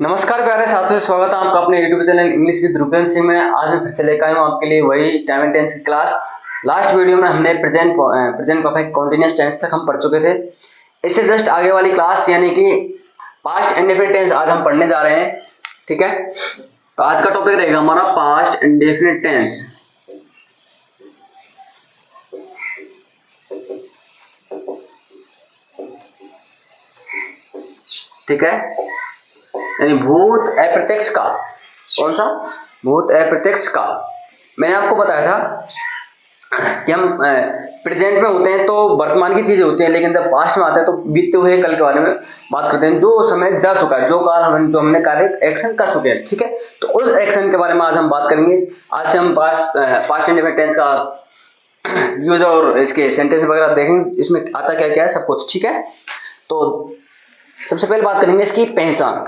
नमस्कार प्यारे साथियों, स्वागत है आपका अपने YouTube channel English with Rupendra Singh में। आज मैं फिर से लेकर आया हूँ आपके लिए वही टाइम एंड टेंस की क्लास। लास्ट वीडियो में हमने प्रेजेंट परफेक्ट कंटीन्यूअस टेंस तक हम पढ़ चुके थे। इससे जस्ट आगे वाली क्लास यानी कि पास्ट इंडेफिनिट टेंस आज हम पढ़ने जा रहे हैं। ठीक है, तो आज का टॉपिक रहेगा हमारा पास्ट इंडेफिनिट टेंस। ठीक है, यानी भूत अप्रत्यक्ष का। कौन सा? भूत अप्रत्यक्ष का। मैंने आपको बताया था कि हम प्रेजेंट में होते हैं तो वर्तमान की चीजें होती हैं, लेकिन जब पास्ट में आते हैं तो बीते हुए कल के बारे में बात करते हैं, जो समय जा चुका है, जो काल हमने कार्य एक्शन कर चुके हैं। ठीक है, तो उस एक्शन के बारे में आज हम बात करेंगे। आज से हम पास्ट इंडेफिनिट टेंस का यूज और इसके सेंटेंस वगैरह देखेंगे, इसमें आता क्या क्या है सब कुछ। ठीक है, तो सबसे पहले बात करेंगे इसकी पहचान।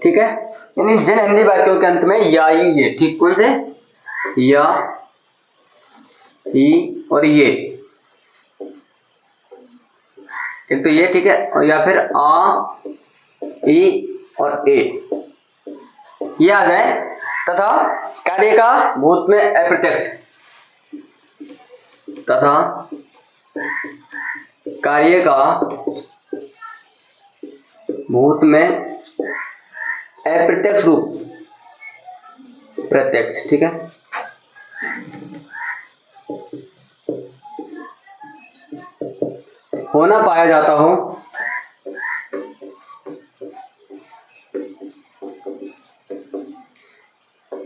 ठीक है, यानी जिन हिंदी वाक्यों के अंत में या ये, ठीक, कौन से? या, ई और ये, एक तो ये, ठीक है, और या फिर आ, ई और ए, ये आ जाए तथा कार्य का भूत में अप्रत्यक्ष, तथा कार्य का भूत में अप्रत्यक्ष रूप प्रत्यक्ष। ठीक है, होना पाया जाता हो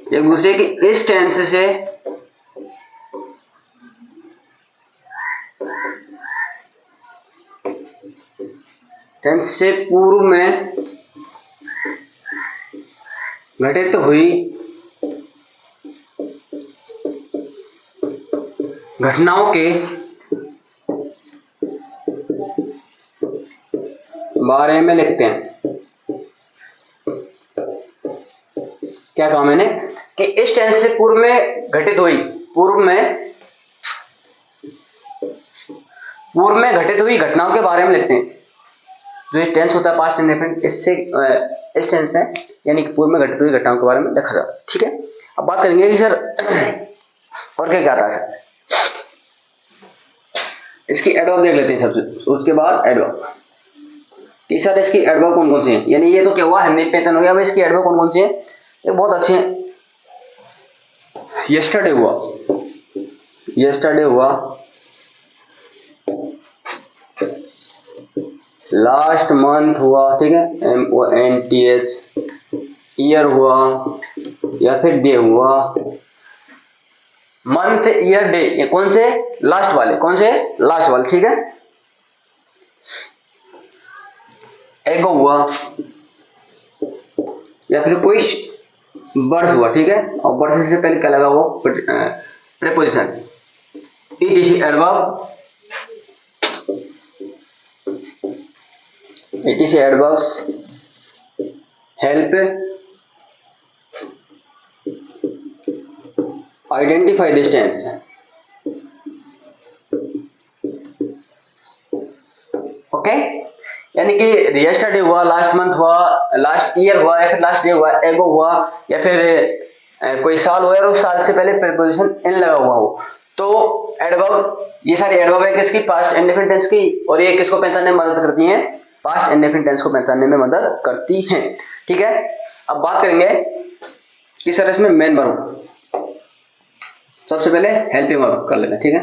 एक दूसरे की इस टेंस से पूर्व में घटित हुई घटनाओं के बारे में लिखते हैं। क्या कहा मैंने कि इस टेंस से पूर्व में घटित हुई, पूर्व में घटित हुई घटनाओं के बारे में लिखते हैं। जो इस टेंस होता है पास्ट इंडेफिनिट, इससे इस टेंस में यानी कि पूर्व में घटित हुई घटनाओं के बारे में लिखा जाता है। ठीक है, अब बात करेंगे कि सर और क्या क्या आता है। इसकी एडवर्ब देख लेते हैं सबसे, उसके बाद एडवर्ब कि सर इसकी एडवर्ब कौन कौन सी है। यानी ये तो क्या हुआ, हिंदी पहचान हो गया। अब इसकी एडवर्ब कौन कौन सी है, ये बहुत अच्छी है। यस्टरडे हुआ, यस्टरडे हुआ, लास्ट मंथ हुआ, ठीक है, MONTH, ईयर हुआ या फिर डे हुआ। मंथ, ईयर, डे, ये कौन से? लास्ट वाले। कौन से? लास्ट वाले। ठीक है, एगो हुआ या फिर कोई वर्ष हुआ। ठीक है, और वर्ष से पहले क्या लगा वो preposition, ETC adverb, ETC adverbs help identify this tense. Okay, यानी कि यस्टरडे हुआ, लास्ट मंथ हुआ, लास्ट ईयर हुआ या फिर लास्ट डे हुआ, एगो हुआ या फिर कोई साल हुआ और उस साल से पहले प्रीपोजिशन इन लगा हुआ हो, तो एडवर्ब, ये सारी एडवर्ब है किसकी? पास्ट इंडेफिनिट टेंस की। और ये किसको पहचानने में मदद करती हैं? पास्ट इंडेफिनिट टेंस को पहचानने में मदद करती हैं। ठीक है, अब बात करेंगे कि सर इसमें मेन वर्ब। सबसे पहले हेल्पिंग वर्ब कर लेते हैं। ठीक है,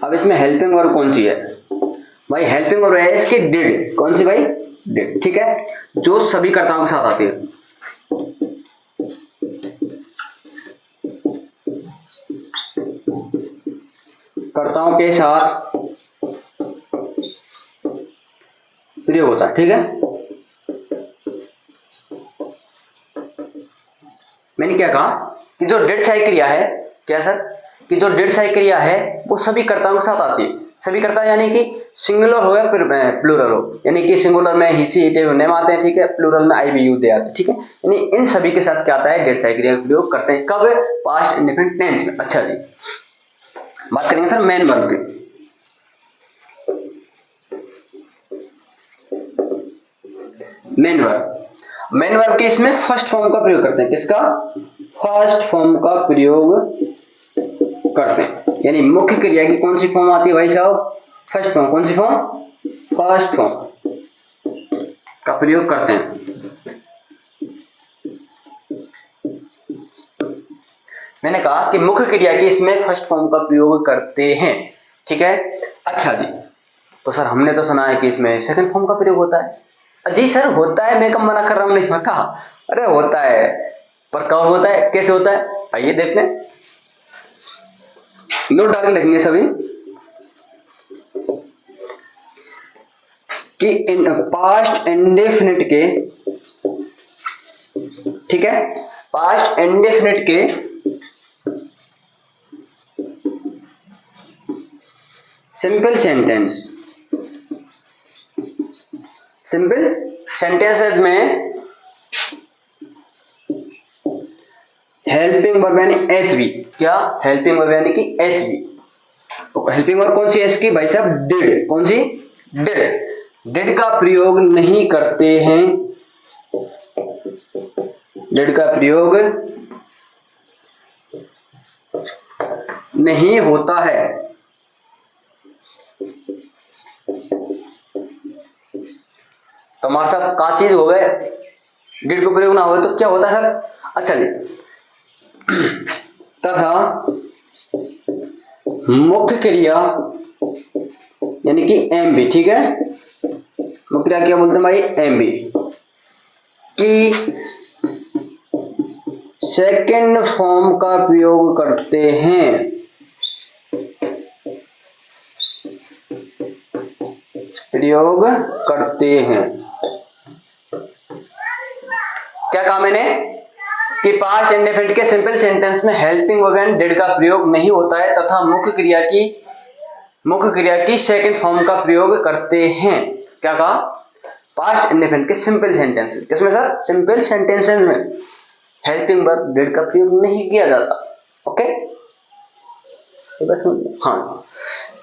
अब इसमें हेल्पिंग वर्ब कौन सी है भाई? हेल्पिंग वर्ब है इसकी डिड। कौन सी भाई? डिड। ठीक है, जो सभी कर्ताओं के साथ आती है। कर्ताओं के साथ प्रयोग होता है। ठीक है, मैंने क्या कहा कि जो डेढ़ सहायक क्रिया है, क्या सर, कि जो डेढ़ सहायक क्रिया है वो सभी कर्ताओं के साथ आती है। सभी कर्ता यानी कि सिंगुलर हो या फिर प्लूरल हो, यानी कि सिंगुलर में ही, सी, इट, नेम आते हैं। ठीक है, प्लूरल में आई, वी, यू, दे आते हैं। ठीक है, यानी इन सभी के साथ क्या आता है? डेढ़ सहायक क्रिया का प्रयोग करते हैं। कब? पास्ट इंडेफिनिट टेंस में। अच्छा जी, बात करेंगे सर मेन वर्ब की। मेन वर्ब के इसमें फर्स्ट फॉर्म का प्रयोग करते हैं। किसका? फर्स्ट फॉर्म का प्रयोग करते हैं। यानी मुख्य क्रिया की कौन सी फॉर्म आती है भाई साहब? First form. कौन सी फॉर्म? फर्स्ट फॉर्म का प्रयोग करते हैं। मैंने कहा कि मुख्य क्रिया की इसमें फर्स्ट फॉर्म का प्रयोग करते हैं। ठीक है, अच्छा जी। तो सर हमने तो सुना है कि इसमें सेकंड फॉर्म का प्रयोग होता है। जी सर होता है, मैं कब मना कर रहा हूं, नहीं होता। अरे होता है, पर कब होता है, कैसे होता है, आइए देखते हैं। नोट डाल के लिखेंगे सभी कि इन पास्ट इंडेफिनिट के, ठीक है, पास्ट इंडेफिनिट के सिंपल सेंटेंसेस में हेल्पिंग वर्ब यानी एचवी, क्या हेल्पिंग वर्ब यानी कि एचवी। हेल्पिंग वर्ब कौन सी है इसकी भाई साहब? डिड। कौन सी? डिड का प्रयोग नहीं करते हैं, डिड का प्रयोग नहीं होता है। तो हमारे साथ का चीज हो गए, डिड का प्रयोग ना हो तो क्या होता है सर? अच्छा जी, तथा मुख्य क्रिया यानी कि एम बी, ठीक है, मुख्य क्रिया क्या बोलते हैं भाई? एम बी की सेकेंड फॉर्म का प्रयोग करते हैं। क्या कहा मैंने कि पास्ट इंडेफिनिट के सिंपल सेंटेंस में हेल्पिंग वर्ब एंड डिड का प्रयोग नहीं होता है तथा मुख्य क्रिया की सेकंड फॉर्म का प्रयोग करते हैं। क्या कहा? पास्ट इंडेफिनिट के सिंपल सेंटेंस, किसमें सर? सिंपल सेंटेंसेस में हेल्पिंग वर्ब डिड का प्रयोग नहीं किया जाता। ओके, हाँ,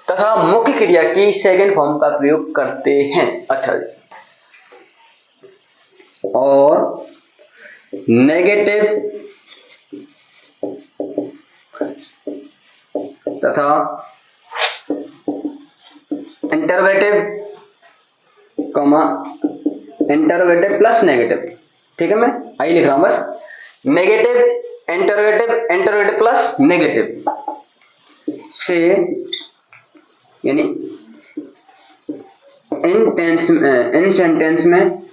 तथा मुख्य क्रिया की सेकंड फॉर्म का प्रयोग करते हैं। अच्छा जी, और नेगेटिव तथा इंटरोगेटिव प्लस नेगेटिव, ठीक है, मैं आई लिख रहा हूं बस, नेगेटिव इंटरोगेटिव प्लस नेगेटिव से, यानी इन सेंटेंस में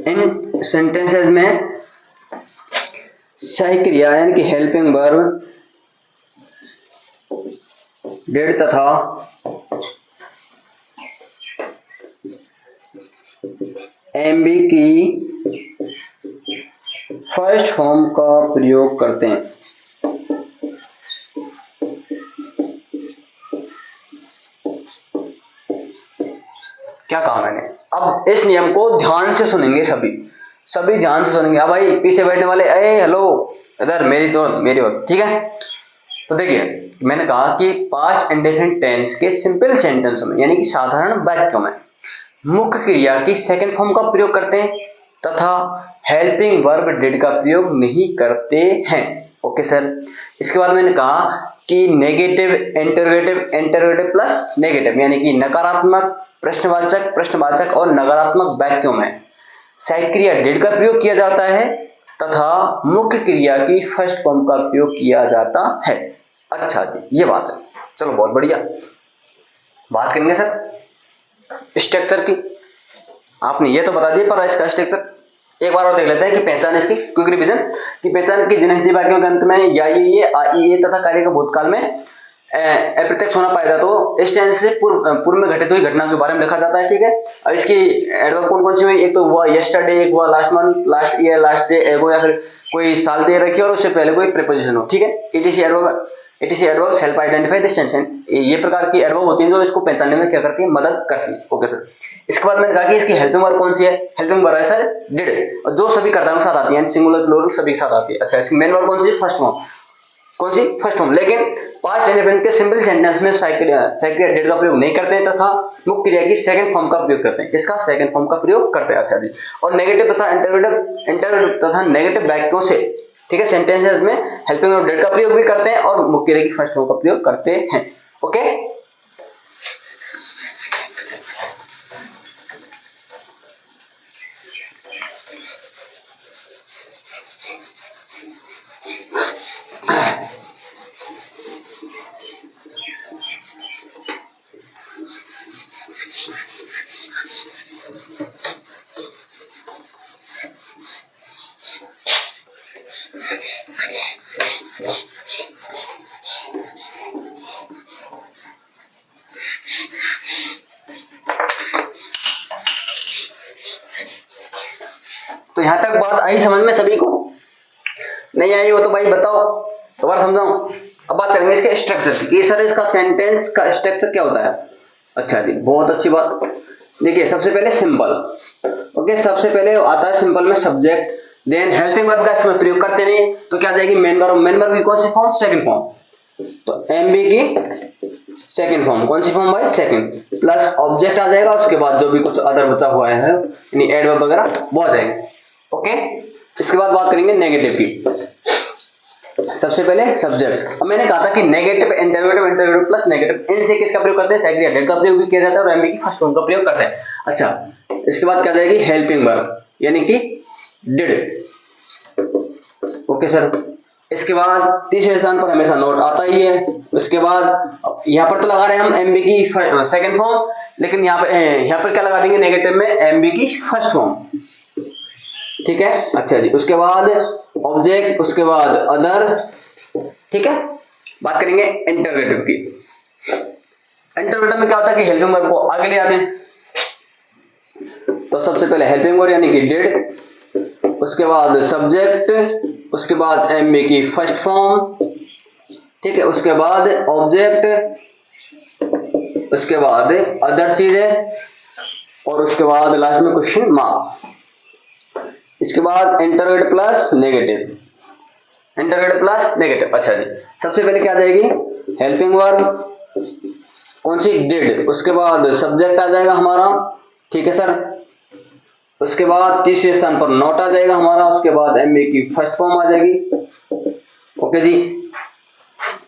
इन सेंटेंसेस में सही क्रिया यानी कि हेल्पिंग वर्ब डिड तथा एमबी की फर्स्ट फॉर्म का प्रयोग करते हैं। क्या कहा मैंने? अब इस नियम को ध्यान से सुनेंगे सभी ध्यान से सुनेंगे। अब भाई पीछे बैठने वाले, अरे हेलो इधर मेरी बात, ठीक है। तो देखिए मैंने कहा कि पास्ट इंडेफिनिट टेंस के सिंपल सेंटेंस में यानी कि साधारण वाक्यों में मुख्य क्रिया की सेकंड फॉर्म का प्रयोग करते हैं तथा हेल्पिंग वर्ब डिड का प्रयोग नहीं करते हैं। Okay sir. इसके बाद मैंने कहा कि नेगेटिव इंटरोगेटिव प्लस नेगेटिव यानी कि नकारात्मक प्रश्नवाचक और नकारात्मक वाक्यों में सहायक क्रिया डिड का प्रयोग किया जाता है तथा मुख्य क्रिया की फर्स्ट फॉर्म का प्रयोग किया जाता है। अच्छा जी, ये बात है। चलो बहुत बढ़िया। बात करेंगे सर स्ट्रक्चर की। आपने ये तो बता दिया, पर इसका स्ट्रक्चर एक बार और देख लेते हैं कि पहचान इसकी क्विक रिवीजन की पहचान की जिन हिंदी वाक्यों के अंत में या ये आ ई तथा कार्य का भूतकाल में अप्रत्यक्ष होना पाएगा तो इस टेंस से पूर्व में घटित हुई घटना के बारे में लिखा जाता है। ठीक है। अब इसकी एडवर्ब कौन कौन सी हुई? एक तो हुआ यस्टरडे, एक हुआ last month, last year, last day, एगो, या फिर कोई साल दे रखी हो और उससे पहले कोई प्रीपोजिशन हो। ठीक है। Etc adverb etc adverbs help identify this tension. ये प्रकार की एडवर्ब होती है जो इसको पहचानने में क्या करती है, मदद करती है। Okay sir. इसके बाद मैंने कहा कि इसकी हेल्पिंग वर्ब कौन सी है, हेल्पिंग वर्ब है सर डिड, और जो सभी कर्ताओं के साथ आती है, सिंगुलर प्लूरल सभी के साथ आती है। अच्छा, इसकी मेन वर्ब कौन सी है, फर्स्ट फॉर्म, कौन सी, फर्स्ट फॉर्म। लेकिन पास्ट इंडेफिनिट के सिंपल सेंटेंस में सेकंड डेट का प्रयोग नहीं करते हैं तथा मुख्य क्रिया की सेकंड फॉर्म का प्रयोग करते हैं। किसका, सेकंड फॉर्म का प्रयोग करते हैं। अच्छा जी। और नेगेटिव तथा इंटरवेटिव तथा नेगेटिव वाक्यों से, ठीक है, सेंटेंसेस में हेल्पिंग और डेट का प्रयोग भी करते हैं और मुख्य क्रिया की फर्स्ट फॉर्म का प्रयोग करते हैं। ओके। तो यहां तक बात आई समझ में सभी को? नहीं आई हो तो भाई बताओ, दोबारा समझाऊं। अब बात करेंगे इसके स्ट्रक्चर की, सर इसका सेंटेंस का स्ट्रक्चर क्या होता है। अच्छा जी, बहुत अच्छी बात। देखिए सबसे पहले सिंपल, ओके, सबसे पहले आता है सिंपल में सब्जेक्ट, देन हेल्पिंग वर्ब का इसमें प्रयोग करते नहीं तो क्या आ जाएगी, मेन वर्ब। मेन वर्ब की कौन सी फॉर्म, सेकंड फॉर्म। तो एमबी की सेकंड फॉर्म, कौन सी फॉर्म भाई, सेकंड, प्लस ऑब्जेक्ट आ जाएगा, उसके बाद जो भी कुछ अदर बचा हुआ है यानी एडवर्ब वगैरह वो आ जाएंगे। ओके। इसके बाद बात करेंगे नेगेटिव की। सबसे पहले सब्जेक्ट। अब मैंने कहा था कि नेगेटिव, इंटरवेटिव प्लस नेगेटिव, इनसे किसका प्रयोग करते हैं, सेकंड डेट का प्रयोग भी किया जाता है और एमबी की फर्स्ट फॉर्म का प्रयोग करते हैं। अच्छा, इसके बाद क्या जाएगी, हेल्पिंग वर्ब यानी कि डिड। Okay sir. इसके बाद तीसरे स्थान पर हमेशा नोट आता ही है। उसके बाद यहाँ पर तो लगा रहे हैं हम एमबी की सेकंड फॉर्म, लेकिन यहाँ पर क्या लगा देंगे, नेगेटिव में एमबी की फर्स्ट फॉर्म। ठीक है। अच्छा जी। उसके बाद ऑब्जेक्ट, उसके बाद अदर। ठीक है। बात करेंगे इंटरवेटिव की। इंटरवेटिव में क्या होता है कि हेल्पिंग वर्ब को आगे ले आते हैं। तो सबसे पहले हेल्पिंग वर्ब यानी कि डिड, उसके बाद सब्जेक्ट, उसके बाद एमबी की फर्स्ट फॉर्म, ठीक है, उसके बाद ऑब्जेक्ट, उसके बाद अदर चीजें, और उसके बाद लास्ट में क्वेश्चन मार्क। इसके बाद इंटरवेटिव प्लस नेगेटिव, इंटरवेटिव प्लस नेगेटिव। अच्छा जी। सबसे पहले क्या आ जाएगी, हेल्पिंग वर्ब कौन सी, डिड, उसके बाद सब्जेक्ट आ जाएगा हमारा, ठीक है सर, उसके बाद तीसरे स्थान पर नोट आ जाएगा हमारा, उसके बाद एमबी की फर्स्ट फॉर्म आ जाएगी। ओके जी।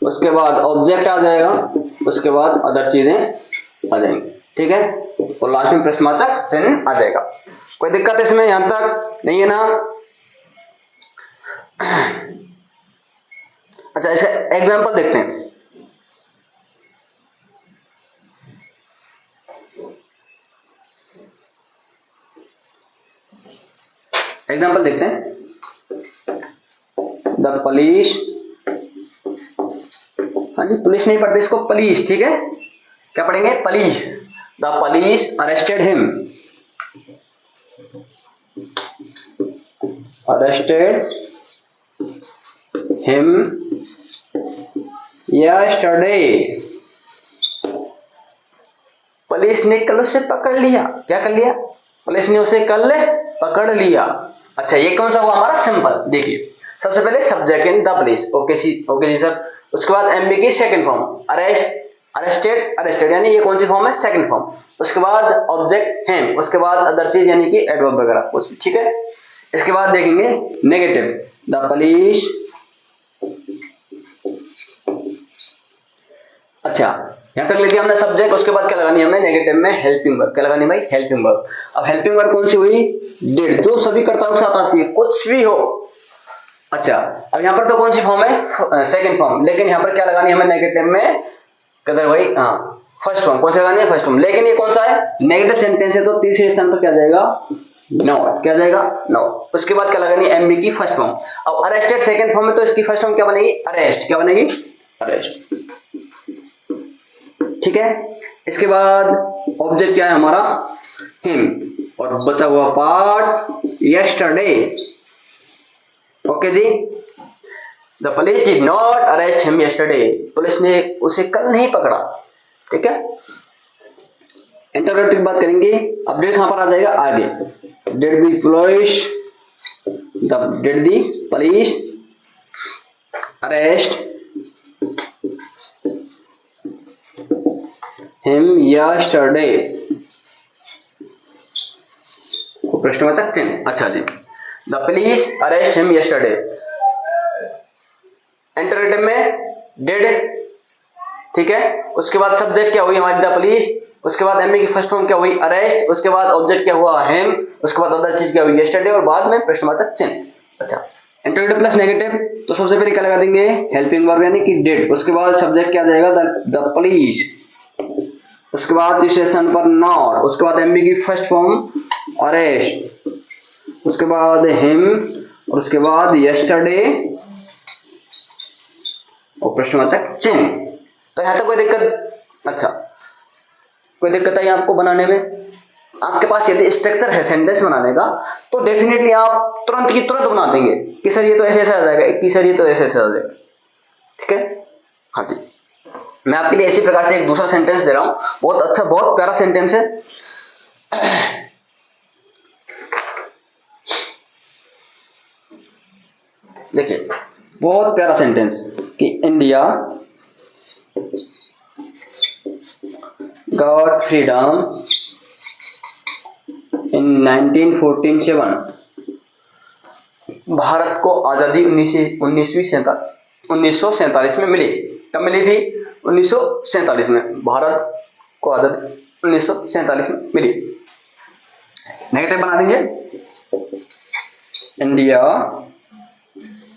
उसके बाद ऑब्जेक्ट आ जाएगा, उसके बाद अदर चीजें आ जाएंगी। ठीक है। और लास्ट में प्रश्नवाचक चिन्ह आ जाएगा। कोई दिक्कत इसमें यहां तक नहीं है ना? अच्छा, इसका एग्जांपल देखते हैं। एग्जांपल देखते हैं। द पुलिस, हाँ जी, पुलिस नहीं पढ़ते इसको, पुलिस, ठीक है, क्या पढ़ेंगे, police. The police arrested him, arrested him yesterday. Police ने कल उसे पकड़ लिया, क्या कर लिया, पुलिस ने उसे कल पकड़ लिया। अच्छा, ये कौन सा हुआ हमारा, सिंपल। देखिए सबसे पहले subject in the police, okay जी सर। उसके बाद एमबी की सेकंड फॉर्म, अरेस्ट, अरेस्टेड यानी ये कौन सी फॉर्म है, सेकंड फॉर्म। उसके बाद ऑब्जेक्ट हिम, उसके बाद अदर चीज यानी कि एडवर्ब वगैरह कुछ, ठीक है। इसके बाद देखेंगे नेगेटिव, द पुलिस। अच्छा, यहां तक लेके हमने सब्जेक्ट, उसके बाद क्या लगानी है हमें, नेगेटिव में हेल्पिंग वर्ब, क्या लगानी है भाई, हेल्पिंग वर्ब। अब हेल्पिंग वर्ब कौन सी हुई, डिड, जो सभी कर्ताओं के साथ आती है, कुछ भी हो। अच्छा, अब यहां पर तो कौन सी फॉर्म है, सेकंड फॉर्म, लेकिन यहां पर क्या लगानी है हमें नेगेटिव में, कदर भाई, हाँ, फर्स्ट फॉर्म। कौन सी लगानी है, फर्स्ट फॉर्म। लेकिन ये कौन सा है, नेगेटिव सेंटेंस है, तो तीसरे स्थान पर क्या जाएगा, नॉट, क्या जाएगा, नॉट। उसके बाद क्या लगानी है, एमबी की फर्स्ट फॉर्म। अब अरेस्टेड सेकंड फॉर्म है तो इसकी फर्स्ट फॉर्म क्या बनेगी, अरेस्ट, क्या बनेगी, अरेस्ट, ठीक है। इसके बाद ऑब्जेक्ट क्या है हमारा, हिम, और बचा हुआ पार्ट यस्टरडे। ओके जी। The police did not arrest him yesterday, police ने उसे कल नहीं पकड़ा। ठीक है, इंटरोगेटिव की बात करेंगे, अब डेट कहां पर आ जाएगा आगे, did the police arrest him yesterday, प्रश्नवाचक चिन्ह। अच्छा जी, the police arrest him yesterday, interrogative में डिड, ठीक है, उसके बाद सब्जेक्ट क्या हुई हमारी द पुलिस, उसके बाद एमए की फर्स्ट फॉर्म क्या हुई अरेस्ट, उसके बाद ऑब्जेक्ट क्या हुआ हिम, उसके बाद अदर चीज क्या हुई यस्टरडे, और बाद में प्रश्नवाचक चिन्ह। अच्छा, इंटरोगेटिव प्लस नेगेटिव, तो सबसे पहले क्या लगा देंगे हेल्पिंग वर्ब यानी कि डिड, उसके बाद सब्जेक्ट क्या आ जाएगा द पुलिस, उसके बाद तीसरे स्थान पर नॉट, उसके बाद एमबी की फर्स्ट फॉर्म अरेस्ट, उसके बाद हिम, और उसके बाद यस्टरडे और प्रश्नवाचक चिन्ह। तो यहां तक कोई दिक्कत? अच्छा, कोई दिक्कत है आपको बनाने में? आपके पास यदि स्ट्रक्चर है सेंटेंस बनाने का तो डेफिनेटली आप तुरंत की तुरंत बना देंगे कि सर ये तो ऐसे ऐसे आ जाएगा, कि सर ये तो ऐसे ऐसे आ जाएगा। ठीक है, हाँ जी, मैं आपके लिए इसी प्रकार से एक दूसरा सेंटेंस दे रहा हूं, बहुत अच्छा, बहुत प्यारा सेंटेंस है। देखिए, बहुत प्यारा सेंटेंस कि इंडिया गॉट फ्रीडम इन 1947, भारत को आजादी 1947 में मिली। कब मिली थी? 1947 में भारत को आजादी 1947 में मिली। नेगेटिव बना देंगे, इंडिया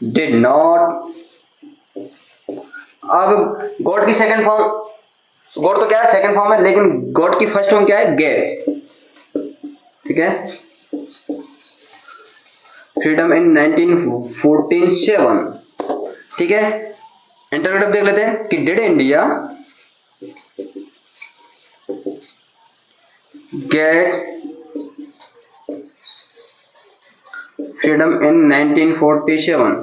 डिड नॉट, अब गॉड की सेकंड फॉर्म, गॉड तो क्या है सेकंड फॉर्म है, लेकिन गॉड की फर्स्ट फॉर्म क्या है गेट। ठीक है, फ्रीडम इन 1947, ठीक है, इंटरोगेटिव देख लेते हैं कि did India get freedom in 1947,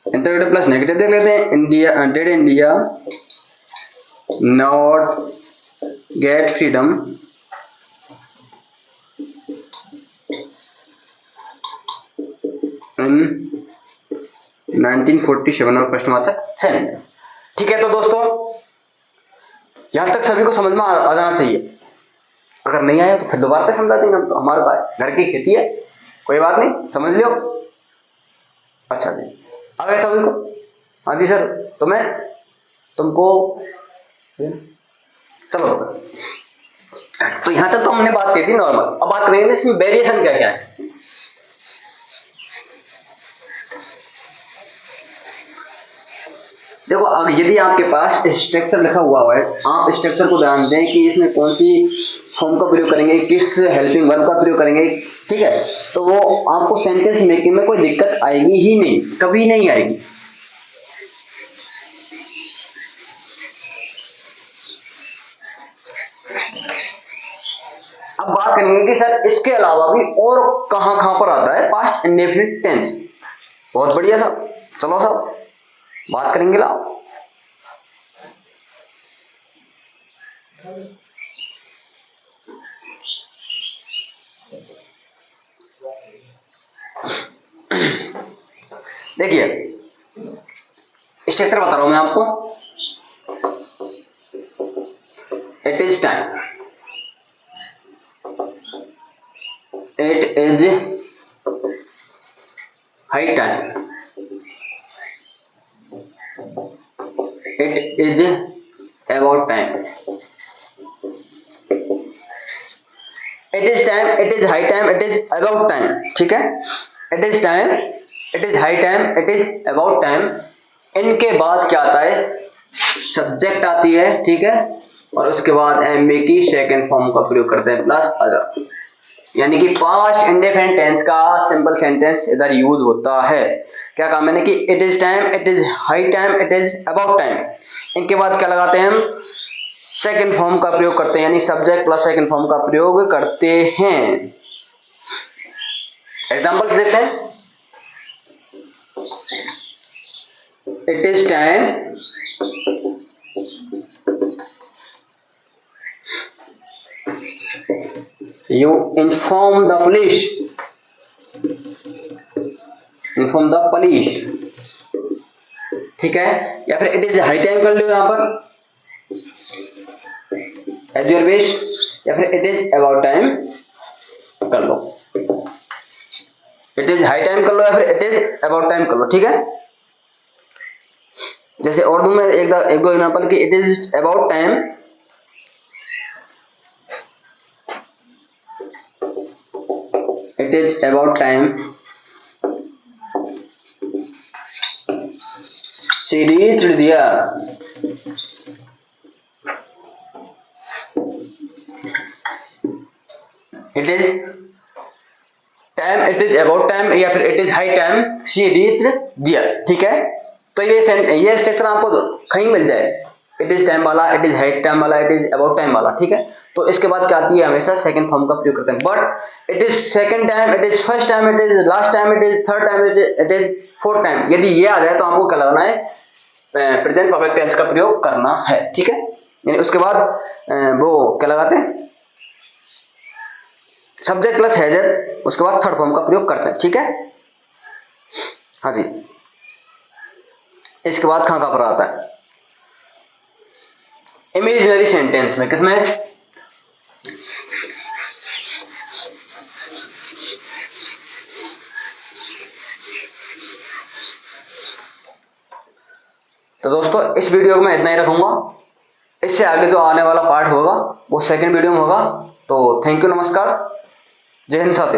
interrogative plus negative देख लेते हैं, India did India not get freedom इन 1947 और प्रश्नवाचक चिन्ह। ठीक है, तो दोस्तों यहां तक सभी को समझ में आ जाना चाहिए। अगर नहीं आया तो फिर दोबारा पे समझा देंगे हम, तो हमारे पास घर की खेती है, कोई बात नहीं, समझ लियो। अच्छा जी, आ गए सभी को? हाँ जी सर, तुम्हें, तुमको, चलो। तो यहां तक तो हमने बात की थी नॉर्मल, अब बात करेंगे इसमें वेरिएशन क्या क्या है। देखो, अब यदि आपके पास स्ट्रक्चर लिखा हुआ है, आप स्ट्रक्चर को ध्यान दें कि इसमें कौन सी फॉर्म का प्रयोग करेंगे, किस हेल्पिंग वर्ब का प्रयोग करेंगे, ठीक है, तो वो आपको सेंटेंस मेकिंग में कोई दिक्कत आएगी ही नहीं, कभी नहीं आएगी। अब बात करेंगे कि सर इसके अलावा भी और कहां कहां पर आता है पास्ट इंडेफिनिट टेंस। बहुत बढ़िया साहब, चलो साहब बात करेंगे। लाओ, देखिए स्ट्रक्चर बता रहा हूं मैं आपको। It is time, it is high time, it is about time, it is time, it is high time, it is about time. ठीक है, it is time, it is high time, it is about time. इनके बाद क्या आता है? Subject आती है, ठीक है, और उसके बाद एमबी की सेकंड फॉर्म का प्रयोग करते हैं प्लस अदर, यानी कि पास्ट इंडेफिनिट टेंस का सिंपल सेंटेंस इधर यूज होता है। क्या कहा मैंने कि it is time, it is high time, it is about time. इनके बाद क्या लगाते हैं हम? सेकंड फॉर्म का प्रयोग करते हैं, यानी सब्जेक्ट प्लस सेकंड फॉर्म का प्रयोग करते हैं। एग्जांपल्स देखते हैं। It is time you inform the police, inform the police, ठीक है। या फिर इट इज हाई टाइम कर लो यहां पर एज योर विश, या फिर इट इज अबाउट टाइम कर लो, इट इज हाई टाइम कर लो या फिर इट इज अबाउट टाइम कर लो, ठीक है। जैसे और दूं मैं एक दो एग्जांपल कि it is about time, it is about time she reached there, it is time, it is about time या फिर it is high time she reached there, ठीक है। तो ये स्ट्रक्चर आपको कहीं मिल जाए, इट इज टाइम वाला, इट इज हाई टाइम वाला, इट इज अबाउट टाइम वाला, ठीक है। तो इसके बाद क्या आती है, हमेशा सेकंड फॉर्म का प्रयोग करते हैं। But it is second time, it is first time, it is last time, it is third time, it is fourth time, यदि ये आ जाए तो आपको क्या लगाना है, प्रेजेंट परफेक्ट टेंस का प्रयोग करना है, ठीक है। यानी उसके बाद वो क्या लगाते हैं, सब्जेक्ट प्लस हैजर, उसके बाद थर्ड फॉर्म का प्रयोग करते हैं, ठीक है। हाँ जी, इसके बाद कहां पर आता है, इमेजिनरी सेंटेंस में, किसमें, तो दोस्तों इस वीडियो को मैं इतना ही रखूंगा। इससे आगे जो आने वाला पार्ट होगा वो सेकंड वीडियो में होगा। तो थैंक यू, नमस्कार, जय हिंद साथी।